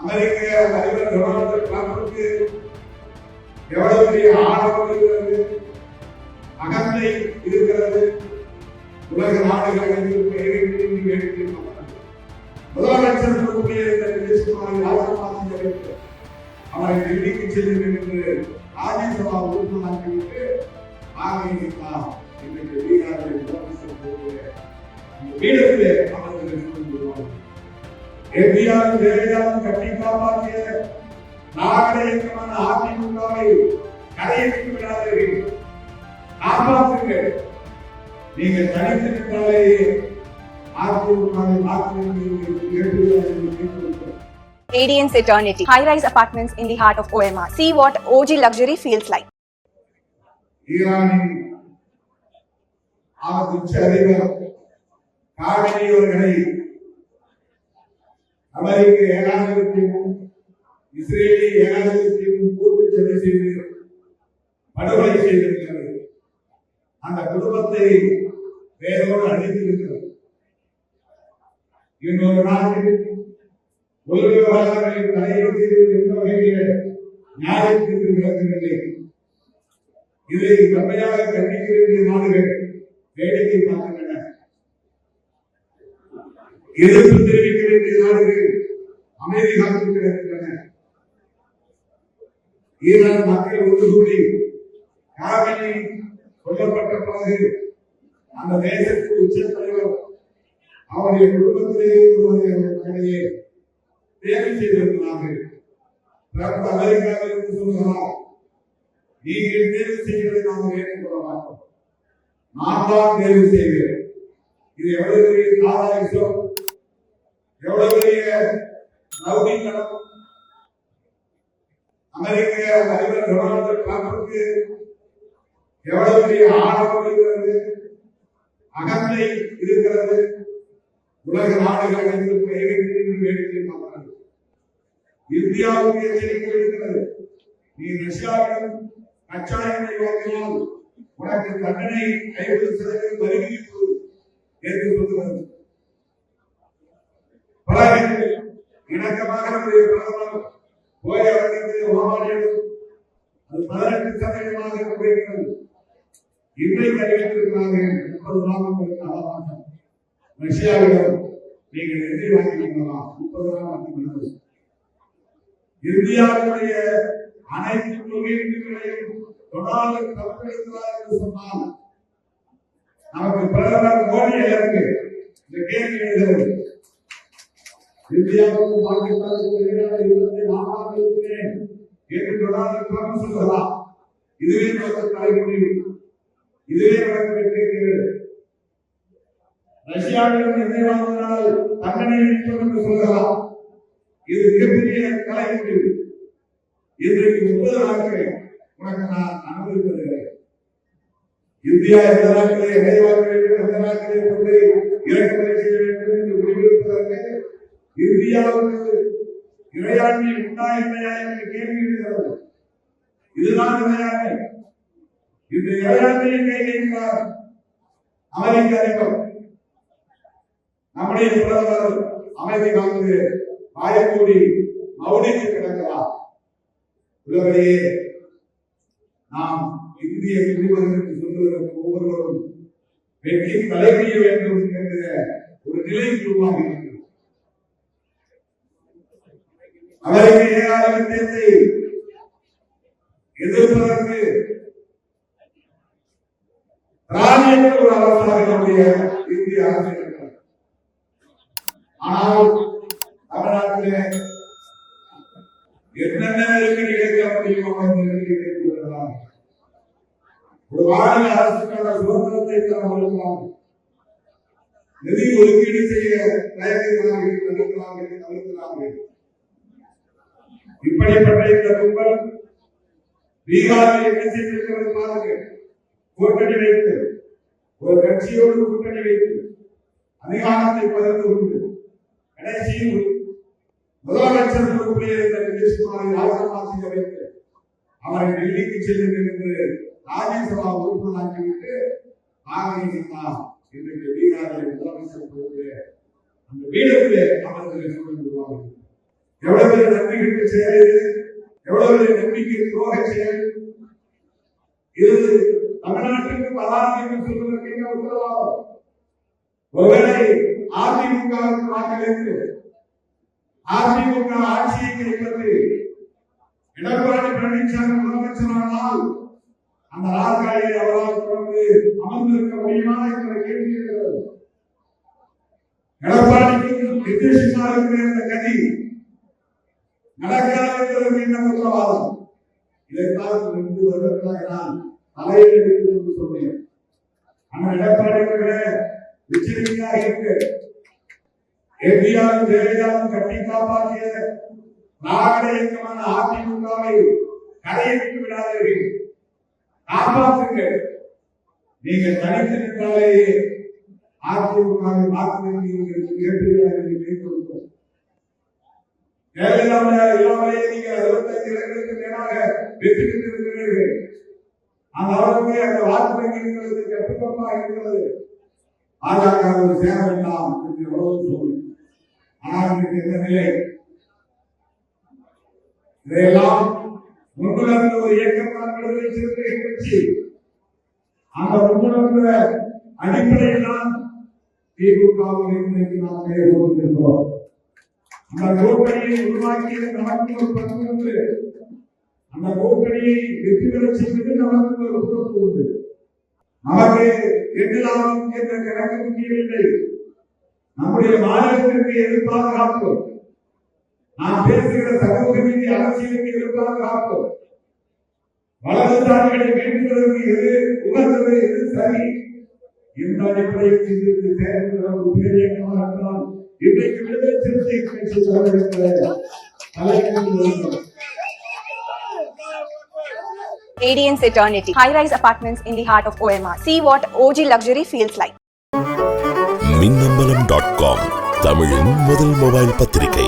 அமெரிக்க அதிபர் டொனால்டு டிரம்புக்கு எவ்வளவு பெரிய ஆணவம் இருக்கிறது, அகந்தை இருக்கிறது. உலக நாடுகள் முதலமைச்சர் அவரை டெல்லிக்கு செல்லும் என்று ராஜ்யசபா உறுப்பினராக்கிவிட்டு இன்றைக்கு பீகாரில் முதலமைச்சர் வீடத்திலே அமர்ந்து எம்ஜிஆர் ஜெயலலிதாவும் கட்டி காப்பாற்றிய நாகரிகமான அதிமுகவை கடையெடுத்து விடாதீர்கள், காப்பாற்றுங்கள். நீங்கள் தனித்து நின்றாலே அதிமுகவை Radiance Eternity, high-rise apartments in the heart of OMR. See what OG luxury feels like. ஈரானின் உச்ச அதிபர் காமெனி அவர்களை அமெரிக்க ஏகாதிபத்தியமும் இஸ்ரேலி ஏகாதிபத்தியமும் கூட்டு சதி செய்து படுகொலை செய்திருக்கிறது. அந்த குடும்பத்தை வேரோடு அழித்திருக்கிறது. இன்னொரு நாட்டில் உலக விவகாரங்களில் தலையீடு செய்வது எந்த வகையிலே நியாயத்திற்கு விளக்கவில்லை. இதை கம்மையாக கண்டிக்க வேண்டிய நாடுகள் வேடிக்கை பார்க்கின்றன. எதிர்ப்பு தெரிவிக்க வேண்டிய நாடுகள் அமைதி காத்து கிடக்கின்றன. ஈரான் மக்கள் ஒன்றுகூடி காமெனி கொல்லப்பட்ட பிறகு அந்த தேசத்தின் உச்ச தலைவர் அவருடைய குடும்பத்திலே ஒருவரையே தேர்வு செய்திருக்கிறார்கள். அமெரிக்காவிலிருந்து சொல்கிறார், நீங்கள் தேர்வு செய்வதை நாங்கள் ஏற்றுக்கொள்ள மாட்டோம், நான் தான் தேர்வு செய்வேன். இது எவ்வளவு பெரிய சாதாரிசம், எவ்வளவு பெரிய ரவுடித்தனம். அமெரிக்க அதிபர் டொனால்டு டிரம்புக்கு எவ்வளவு பெரிய ஆணவம் இருக்கிறது, அகந்தை இருக்கிறது. உலக நாடுகள் வேடிக்கை பார்க்கிறது. இந்தியாவுக்கு எச்சரிக்கை இருக்கிறது, நீ ரஷ்யாவிடம் கச்சா எண்ணெய் வாங்கினால் உனக்கு தண்டனை 50% வரி விதிப்பு என்று சொல்கிறது. பல இணக்கமாக நம்முடைய பிரதமர் போய் அவர்களுக்கு ஓமானியம் அது 18% குறைக்கிறது. இன்றைக்கு அறிவித்திருக்கிறார்கள் 30 நாளுக்கு அவகாசம். ரஷ்யாவிடம் நீங்கள் எதிர் வாங்கினீங்களா 30 நாள் வாங்கினது. இந்தியாவுடைய அனைத்து தொழில்களையும் டொனால்டு ட்ரம்ப் இருக்கிறார் என்று சொன்னால் நமக்கு பிரதமர் மோடி எதற்கு இந்த கேள்வி எழுகிறது. இந்தியாவுக்கும் பாகிஸ்தானுக்கும் எதிரான யுத்தத்தை நான் இருக்கிறேன் என்று டொனால்டு ட்ரம்ப் சொல்கிறார். இதுவே நமக்கு தலைமுடிவு, இதுவே நமக்கு வெற்றி. ரஷ்யாவிடம் எண்ணெய் வாங்கினால் தண்டனை இருக்கும் என்று சொல்கிறார். இது மிகப்பெரிய தலைமுடிவு. இன்றைக்கு 30 நாட்கள் உனக்கு நான் அனுமதி தருகிறேன். இந்தியா எந்த நாட்களை எண்ணெய் வாங்க வேண்டும், எந்த நாட்களை கொண்டு இறக்குமதி செய்ய வேண்டும் என்று முடிவெடுப்பதற்கு இந்தியாவுக்கு இறையாண்மை உண்டா இல்லையா என்று கேள்வி எழுகிறது. இதுதான் இறையாண்மை. இந்த இறையாண்மையை கையிலார் அமெரிக்க அதிபர். நம்முடைய பிரதமர் அமைதி காத்து வாயக்கூடி மௌனித்து கிடக்கிறார். உலகிலேயே நாம் இந்திய குடிமகனுக்கு சொல்வதற்கு ஒவ்வொருவரும் வெற்றி தலைமைய வேண்டும் என்ற ஒரு நிலை உருவாகிறது. அமெரிக்க ஏகாதிபத்தியத்தை எதிர்ப்பதற்கு ராஜ்யங்கள் ஒரு அரசாக நம்முடைய இந்திய அரசு இருக்கிறது. ஆனால் தமிழ்நாட்டிலே என்னென்ன நெருக்கடி கிடைக்க முடியுமோ ஒரு மாநில அரசுக்கான சுதந்திரத்தை தரலாம், நிதி ஒதுக்கீடு செய்ய தவிர்க்கிறார்கள். இப்படிப்பட்ட இந்த கும்பல் பீகாரில் என்ன செய்திருக்கிறது பாருங்கள். கூட்டணி வைத்து ஒரு கட்சியோடு கூட்டணி வைத்து அதிகாரத்தை பகிர்ந்து கொண்டு கடைசியில் முதலமைச்சர் பொறுப்பிலே இருந்த நிதிஷ்குமாரை ராஜினாமா செய்ய வைத்து அவரை டெல்லிக்கு செல்லுங்கள் என்று ராஜ்யசபா உறுப்பினராக்கிவிட்டு இன்றைக்கு பீகாரில் முதலமைச்சர் பொறுப்பிலே அந்த வீடத்திலே அமர்ந்து எவ்வளவு நம்பிக்கை செயல் இது, எவ்வளவு நம்பிக்கை துரோக செயல் இது. தமிழ்நாட்டுக்கு பலாதி என்று சொல்வதற்கு என்ன உத்தரவாதம்? ஒருவேளை அதிமுகவுக்கு வாக்களித்து அதிமுக ஆட்சியை கைப்பற்றி எடப்பாடி பழனிசாமி முதலமைச்சரானால் அந்த நாற்காலியை அவரால் தொடர்ந்து அமர்ந்திருக்க முடியுமா என்ற கேள்வி இருக்கிறது. எடப்பாடிக்கும் நிதிஷ்குமார் இருக்கிற இந்த கதி நடக்காது என்பதற்கு என்ன உத்தரவாதம்? இதைத்தான் 2 வருடங்களாக நான் தலையில் எடுத்து என்று சொன்னேன். ஆனால் எடப்பாடி அவர்களே எச்சரிக்கையாக இருக்கு. எம்ஜிஆர் ஜெயலலிதாவும் கட்டி காப்பாற்றிய திராவிட இயக்கமான அதிமுகவை கடையிட்டு விடாதீர்கள், காப்பாற்றுங்கள். நீங்கள் தனித்து நின்றாலேயே அதிமுகவை மாற்றுவீர்கள் கேட்டுக்கொள்கிறோம். ஜெயலலிதாவுடைய இல்லாமலே நீங்கள் 65 இடங்களுக்கு மேலாக வெற்றி பெற்றிருக்கிறீர்கள். அந்த அளவுக்கு அந்த வாக்கு வங்கி இருக்கிறது, கட்டுக்கோப்பாக இருக்கிறது. பாஜக சேர வேண்டாம் என்று எவ்வளவு சொல்லி, ஆனால் இந்த நிலை இதையெல்லாம் முன்னுணர்ந்த ஒரு இயக்கத்தான் விடுதலை சிறுத்தைகள் கட்சி. அந்த முன்னுணர்ந்த அடிப்படையில் தான் திமுகவிற்கு நாம் பெயர் கொடுத்திருக்கிறோம். அந்த கூட்டணியை உருவாக்கிய நமக்கு ஒரு பங்கு உண்டு. அந்த கூட்டணியை வெற்றி பெற செய்வது நமக்கு ஒரு பொறுப்பு உண்டு. நமக்கு எதிராகும் என்ற கணக்கு முக்கியமில்லை. நம்முடைய மாநிலத்திற்கு எது பாதுகாப்பு, நாம் பேசுகிற சமூக நீதி அரசியலுக்கு எது பாதுகாப்பு, வலதுசாரிகளை மீட்பதற்கு எது உகந்தது, எது சரி, இந்த அடிப்படையில் சிந்தித்து தேர்தல் ஒரு பெரிய இயக்கமாக இருந்தால் இன்றைக்கு விடுதலை சிறுத்தை கட்சி தலைவர்கள் Radiance Eternity, high-rise apartments in the heart of OMR. See what OG luxury feels like. மின்னம்பலம்.com தமிழின் முதல் மொபைல் பத்திரிகை.